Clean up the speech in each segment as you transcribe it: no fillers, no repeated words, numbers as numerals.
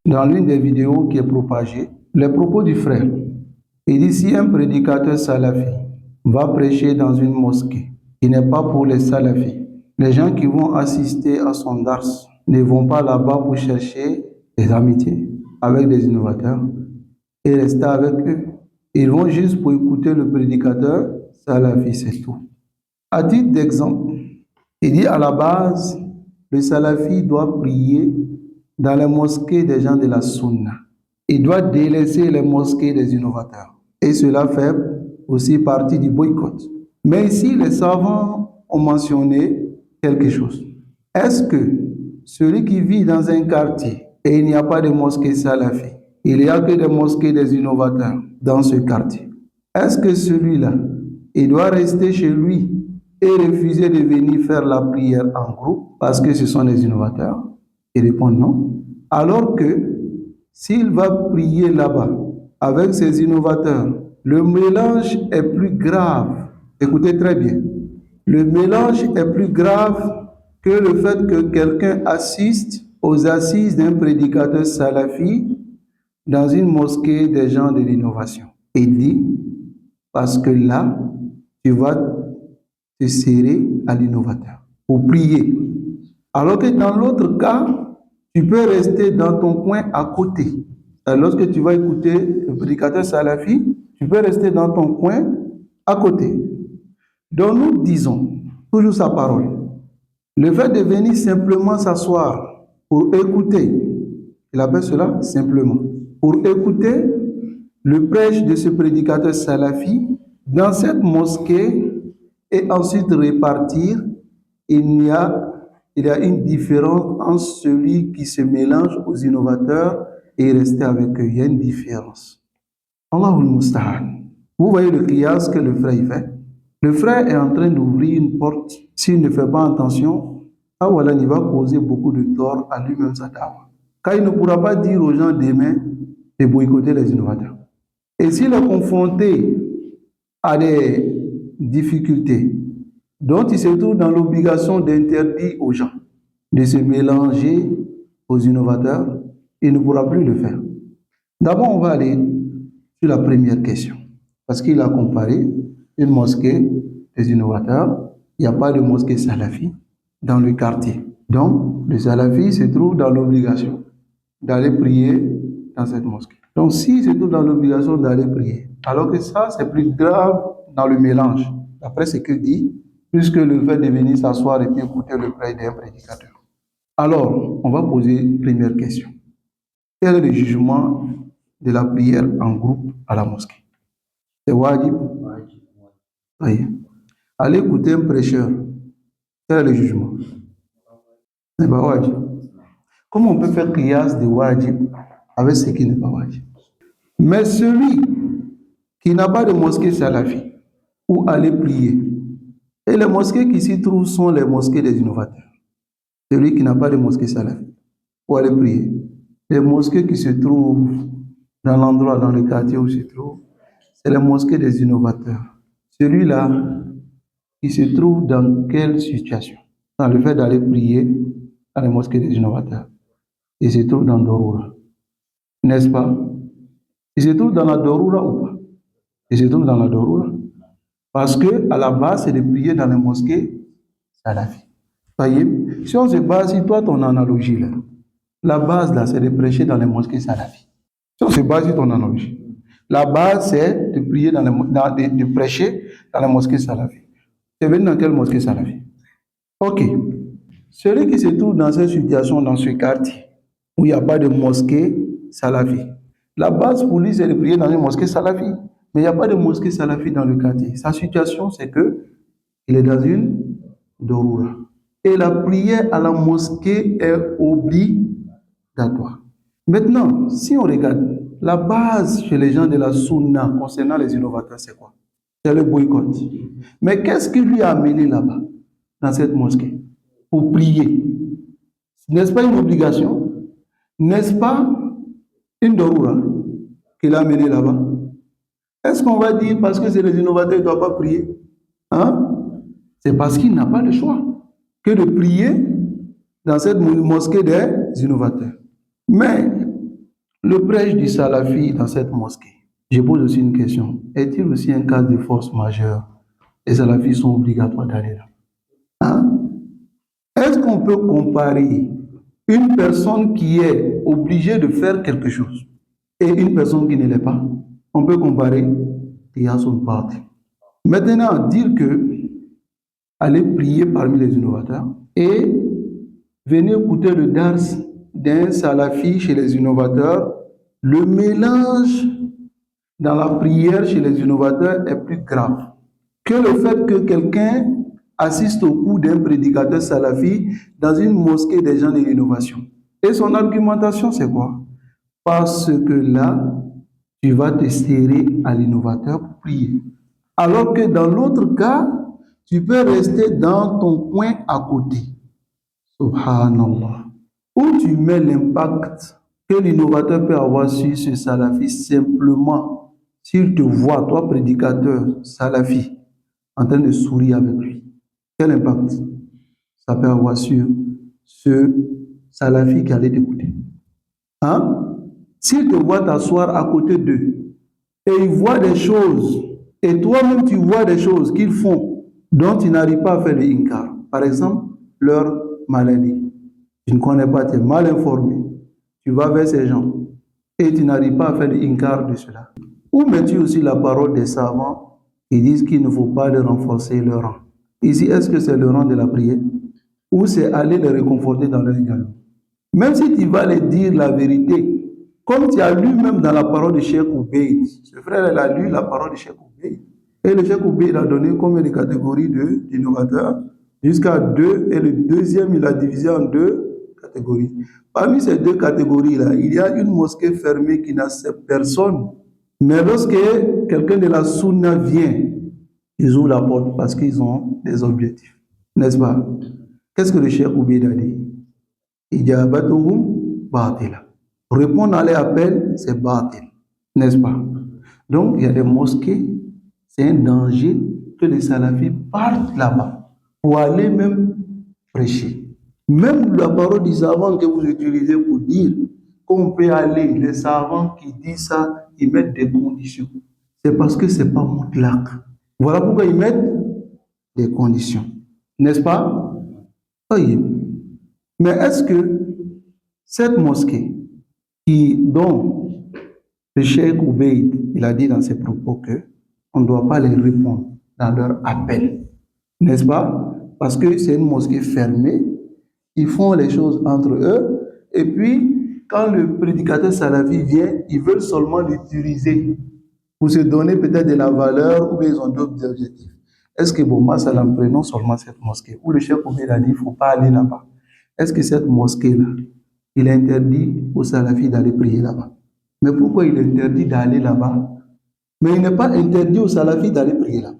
Dans l'une des vidéos qui est propagée, les propos du frère, il dit si un prédicateur salafi va prêcher dans une mosquée qui n'est pas pour les salafis, les gens qui vont assister à son dars ne vont pas là-bas pour chercher des amitiés avec des innovateurs et rester avec eux. Ils vont juste pour écouter le prédicateur salafi, c'est tout. À titre d'exemple, il dit à la base, le salafi doit prier dans les mosquées des gens de la sunna. Il doit délaisser les mosquées des innovateurs. Et cela fait aussi partie du boycott. Mais ici, les savants ont mentionné quelque chose. Est-ce que celui qui vit dans un quartier et il n'y a pas de mosquée salafi, il n'y a que des mosquées des innovateurs dans ce quartier, est-ce que celui-là, il doit rester chez lui et refuser de venir faire la prière en groupe parce que ce sont des innovateurs? Il répond non. Alors que s'il va prier là-bas avec ces innovateurs, le mélange est plus grave. Écoutez très bien. Le mélange est plus grave que le fait que quelqu'un assiste aux assises d'un prédicateur salafi dans une mosquée des gens de l'innovation. Il dit, parce que là, tu vas te serrer à l'innovateur pour prier. Alors que dans l'autre cas, tu peux rester dans ton coin à côté. Lorsque tu vas écouter le prédicateur salafi, tu peux rester dans ton coin à côté. Donc nous disons, toujours sa parole, le fait de venir simplement s'asseoir pour écouter, il appelle cela simplement, pour écouter le prêche de ce prédicateur salafi dans cette mosquée et ensuite repartir, il y a une différence entre celui qui se mélange aux innovateurs et rester avec eux. Il y a une différence. Allahul Musta'an. Vous voyez le qiyas que le frère fait. Le frère est en train d'ouvrir une porte. S'il ne fait pas attention, il va causer beaucoup de tort à lui-même sa dawa. Car il ne pourra pas dire aux gens demain de boycotter les innovateurs. Et s'il est confronté à des difficultés, dont il se trouve dans l'obligation d'interdire aux gens de se mélanger aux innovateurs, il ne pourra plus le faire. D'abord, on va aller sur la première question. Parce qu'il a comparé une mosquée des innovateurs. Il n'y a pas de mosquée salafi dans le quartier. Donc, le salafi se trouve dans l'obligation d'aller prier dans cette mosquée. Donc, s'il se trouve dans l'obligation d'aller prier, alors que ça, c'est plus grave dans le mélange, d'après ce qu'il dit, plus que le fait de venir s'asseoir et puis écouter le prêche d'un prédicateur. Alors, on va poser une première question. Quel est le jugement de la prière en groupe à la mosquée? C'est wajib? Oui. Allez écouter un prêcheur. Quel est le jugement? C'est pas wajib. Comment on peut faire qiyas de wajib avec ce qui n'est pas wajib? Mais celui qui n'a pas de mosquée salafi, où aller prier, et les mosquées qui s'y trouvent sont les mosquées des innovateurs. Celui qui n'a pas de mosquée salafi, où aller prier. Les mosquées qui se trouvent dans l'endroit, dans le quartier où se trouve, c'est les mosquées des innovateurs. Celui-là, il se trouve dans quelle situation? Dans le fait d'aller prier dans les mosquées des innovateurs. Il se trouve dans Dorura. N'est-ce pas? Il se trouve dans la Dorura ou pas? Il se trouve dans la Dorura. Parce que à la base, c'est de prier dans les mosquées salafi. Si on se base sur toi, ton analogie là, la base là, c'est de prêcher dans les mosquées salafi. Si on se base sur ton analogie, la base c'est de prier de prêcher dans les mosquées salafi. Tu es venu dans quelle mosquée salafi? Ok. Celui qui se trouve dans cette situation, dans ce quartier, où il n'y a pas de mosquée salafi, la base pour lui, c'est de prier dans une mosquée salafi. Mais il n'y a pas de mosquée salafi dans le quartier. Sa situation, c'est que il est dans une Dorura. Et la prière à la mosquée est obligatoire. Maintenant, si on regarde, la base chez les gens de la Sunna concernant les innovateurs, c'est quoi? C'est le boycott. Mais qu'est-ce qui lui a amené là-bas, dans cette mosquée, pour prier? N'est-ce pas une obligation? N'est-ce pas une Dorura qui l'a amené là-bas? Est-ce qu'on va dire parce que c'est les innovateurs, il ne doit pas prier? Hein? C'est parce qu'il n'a pas le choix que de prier dans cette mosquée des innovateurs. Mais le prêche du salafi dans cette mosquée, je pose aussi une question. Est-il aussi un cas de force majeure? Les salafis sont obligatoires d'aller là. Hein? Est-ce qu'on peut comparer une personne qui est obligée de faire quelque chose et une personne qui ne l'est pas? On peut comparer et à son parti. Maintenant, dire que aller prier parmi les innovateurs et venez écouter le dars d'un salafi chez les innovateurs, le mélange dans la prière chez les innovateurs est plus grave que le fait que quelqu'un assiste au cours d'un prédicateur salafi dans une mosquée des gens de l'innovation. Et son argumentation, c'est quoi? Parce que là, tu vas te serrer à l'innovateur pour prier. Alors que dans l'autre cas, tu peux rester dans ton coin à côté. Subhanallah. Où tu mets l'impact que l'innovateur peut avoir sur ce salafi simplement s'il te voit, toi prédicateur salafi, en train de sourire avec lui. Quel impact ça peut avoir sur ce salafi qui allait t'écouter? Hein? S'il te voit t'asseoir à côté d'eux et il voit des choses, et toi-même tu vois des choses qu'ils font dont tu n'arrives pas à faire le inkar. Par exemple, leur maladie. Tu ne connais pas, tu es mal informé. Tu vas vers ces gens et tu n'arrives pas à faire le inkar de cela. Où mets-tu aussi la parole des savants qui disent qu'il ne faut pas leur renforcer leur rang? Ici, est-ce que c'est le rang de la prière ou c'est aller les réconforter dans leur égal? Même si tu vas les dire la vérité, comme tu as lu même dans la parole de Cheikh Oubeid, ce frère il a lu la parole de Cheikh Oubeid, et le Cheikh Oubeid a donné combien de catégories d'innovateurs? Jusqu'à 2, et le deuxième il a divisé en 2 catégories. Parmi ces 2 catégories-là, il y a une mosquée fermée qui n'accepte personne. Mais lorsque quelqu'un de la Sunna vient, ils ouvrent la porte parce qu'ils ont des objectifs. N'est-ce pas? Qu'est-ce que le Cheikh Oubeid a dit? Ijabatuhum batila. Répondre à l'appel, c'est batil. N'est-ce pas? Donc, il y a des mosquées, c'est un danger que les salafis partent là-bas pour aller même prêcher. Même la parole des savants que vous utilisez pour dire qu'on peut aller, les savants qui disent ça, ils mettent des conditions. C'est parce que ce n'est pas mutlaq. Voilà pourquoi ils mettent des conditions. N'est-ce pas? Oui. Mais est-ce que cette mosquée, dont le Cheikh Oubeid, il a dit dans ses propos qu'on ne doit pas les répondre dans leur appel, n'est-ce pas? Parce que c'est une mosquée fermée, ils font les choses entre eux, et puis quand le prédicateur salafi vient, ils veulent seulement l'utiliser pour se donner peut-être de la valeur ou bien ils ont d'autres objectifs. Est-ce que moi, salam, prenons seulement cette mosquée où le Cheikh Oubeid a dit qu'il ne faut pas aller là-bas. Est-ce que cette mosquée-là, il interdit aux salafis d'aller prier là-bas? Mais pourquoi il interdit d'aller là-bas? Mais il n'est pas interdit aux salafis d'aller prier là-bas.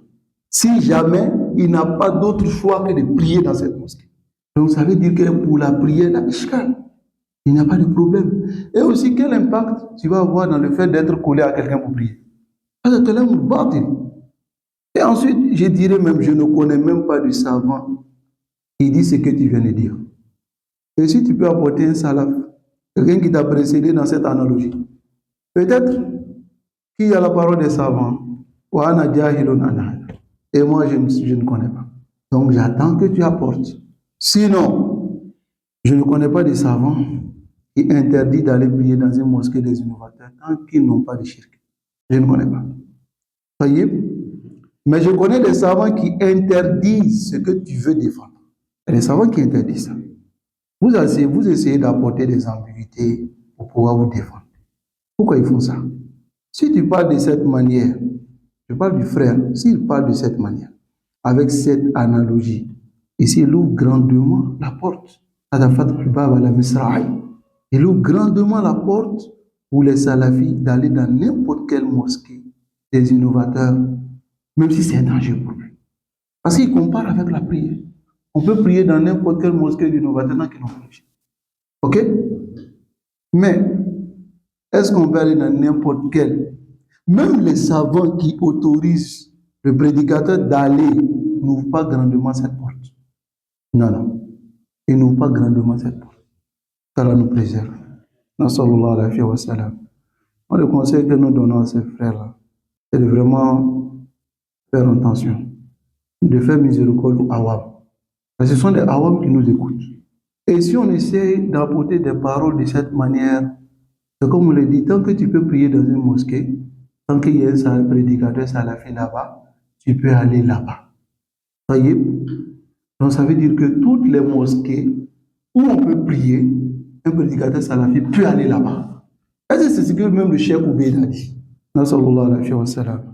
Si jamais il n'a pas d'autre choix que de prier dans cette mosquée. Donc ça veut dire que pour la prière, là, il n'y a pas de problème. Et aussi, quel impact tu vas avoir dans le fait d'être collé à quelqu'un pour prier? Et ensuite, je dirais même, je ne connais même pas de savant qui dit ce que tu viens de dire. Et si tu peux apporter un salaf, quelqu'un qui t'a précédé dans cette analogie, peut-être qu'il y a la parole des savants, et moi je ne connais pas. Donc j'attends que tu apportes. Sinon, je ne connais pas de savants qui interdisent d'aller prier dans une mosquée des innovateurs tant qu'ils n'ont pas de shirk. Je ne connais pas. Voyez? Mais je connais des savants qui interdisent ce que tu veux défendre. Il y a des savants qui interdisent ça. Vous essayez d'apporter des ambiguïtés pour pouvoir vous défendre. Pourquoi ils font ça? Si tu parles de cette manière, je parle du frère, s'il parle de cette manière, avec cette analogie, ici il ouvre grandement la porte. Il ouvre grandement la porte pour les salafis d'aller dans n'importe quelle mosquée des innovateurs, même si c'est un danger pour eux. Parce qu'il compare avec la prière. On peut prier dans n'importe quelle mosquée d'innovateurs qui n'ont pas prié. Ok? Mais, est-ce qu'on peut aller dans n'importe quelle? Même les savants qui autorisent le prédicateur d'aller n'ouvrent pas grandement cette porte. Non, non. et n'ouvre pas grandement cette porte. Qu'Allah nous préserve. Nassallallahu alayhi wa sallam. Moi, le conseil que nous donnons à ces frères-là, c'est de vraiment faire attention, de faire miséricorde aux awam. Parce que ce sont des awam qui nous écoutent. Et si on essaie d'apporter des paroles de cette manière, c'est comme on le dit, tant que tu peux prier dans une mosquée, tant qu'il y a un prédicateur salafi là-bas, tu peux aller là-bas. Voyez? Donc ça veut dire que toutes les mosquées où on peut prier, un prédicateur salafi peut aller là-bas. Et c'est ce que même le cheikh Obeid a dit. Nassallallahu alayhi wa sallam.